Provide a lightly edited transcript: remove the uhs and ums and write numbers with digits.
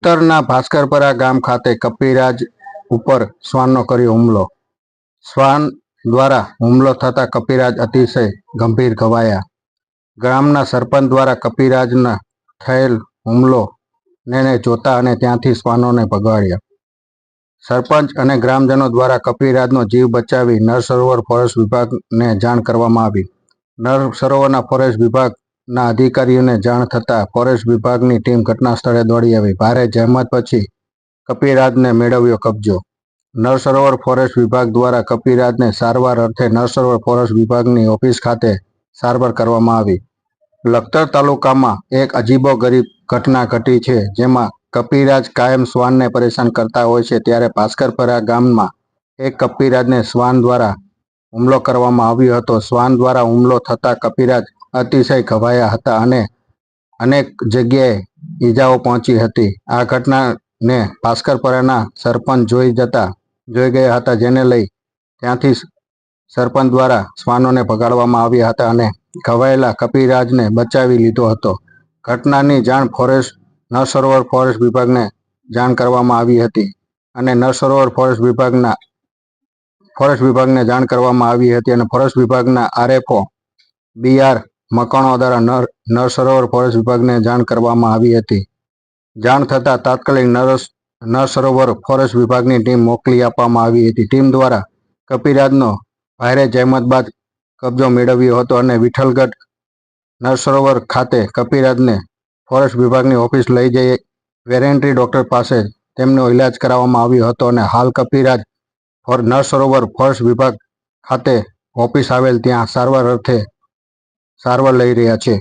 લખતરના ભાસ્કરપરા ગામ ખાતે કપિરાજ ઉપર શ્વાનનો કર્યો હુમલો. શ્વાન દ્વારા હુમલો થતા કપિરાજ અતિશય ગંભીર ઘવાયા. ગામના સરપંચ દ્વારા કપિરાજના થયેલ હુમલો ને જોતા અને ત્યાંથી શ્વાનોને ભગાડ્યા. સરપંચ અને ગ્રામજનો દ્વારા કપિરાજનો જીવ બચાવી નર સરોવર ફોરેસ્ટ વિભાગને જાણ કરવામાં આવી. નર સરોવરના ફોરેસ્ટ વિભાગના અધિકારીઓને જાણ થતાં ફોરેસ્ટ વિભાગની ટીમ ઘટના સ્થળે દોડી આવી. ભારે જહેમત પછી કપિરાજને મેળવ્યો કબજો. નર સરોવર ફોરેસ્ટ વિભાગ દ્વારા કપિરાજને સારવાર અર્થે નર સરોવર ફોરેસ્ટ વિભાગની ઓફિસ ખાતે સારવાર કરવામાં આવી. લખતર તાલુકામાં એક અજીબોગરીબ ઘટના ઘટી છે, જેમાં કપિરાજ કાયમ શ્વાનને પરેશાન કરતા હોય છે, ત્યારે ભાસ્કરપરા ગામમાં એક કપિરાજને શ્વાન દ્વારા હુમલો કરવામાં આવ્યો હતો. શ્વાન દ્વારા હુમલો થતાં કપિરાજ અતિશય ઘવાયા હતા અને અનેક જગ્યાએ ઈજાઓ પહોંચી હતી. આ ઘટનાને ભાસ્કરપરાના સરપંચ જોઈ ગયા હતા, જેને લઈ ત્યાંથી સરપંચ દ્વારા શ્વાનોને ભગાડવામાં આવ્યા હતા અને ઘવાયેલા કપિરાજને બચાવી લીધો હતો. ઘટનાની જાણ નર સરોવર ફોરેસ્ટ વિભાગને જાણ કરવામાં આવી હતી અને નર સરોવર ફોરેસ્ટ વિભાગને જાણ કરવામાં આવી હતી અને ફોરેસ્ટ વિભાગના આરએફઓ BR મકવાણા દ્વારા નર સરોવર ફોરેસ્ટ વિભાગને જાણ કરવામાં આવી હતી. જાણ થતાં તાત્કાલિક નર સરોવર ફોરેસ્ટ વિભાગની ટીમ મોકલી આપવામાં આવી હતી. ટીમ દ્વારા કપિરાજનો ભારે જહેમત બાદ કબજો મેળવ્યો હતો અને વિઠ્ઠલગઢ નર સરોવર ખાતે કપિરાજને ફોરેસ્ટ વિભાગની ઓફિસ લઈ જઈ વેટરનરી ડોક્ટર પાસે તેમનો ઇલાજ કરાવવામાં આવ્યો હતો અને હાલ કપિરાજ નર સરોવર ફોરેસ્ટ વિભાગ ખાતે ઓફિસ આવેલ ત્યાં સારવાર અર્થે સારવાર લઈ રહ્યા છે.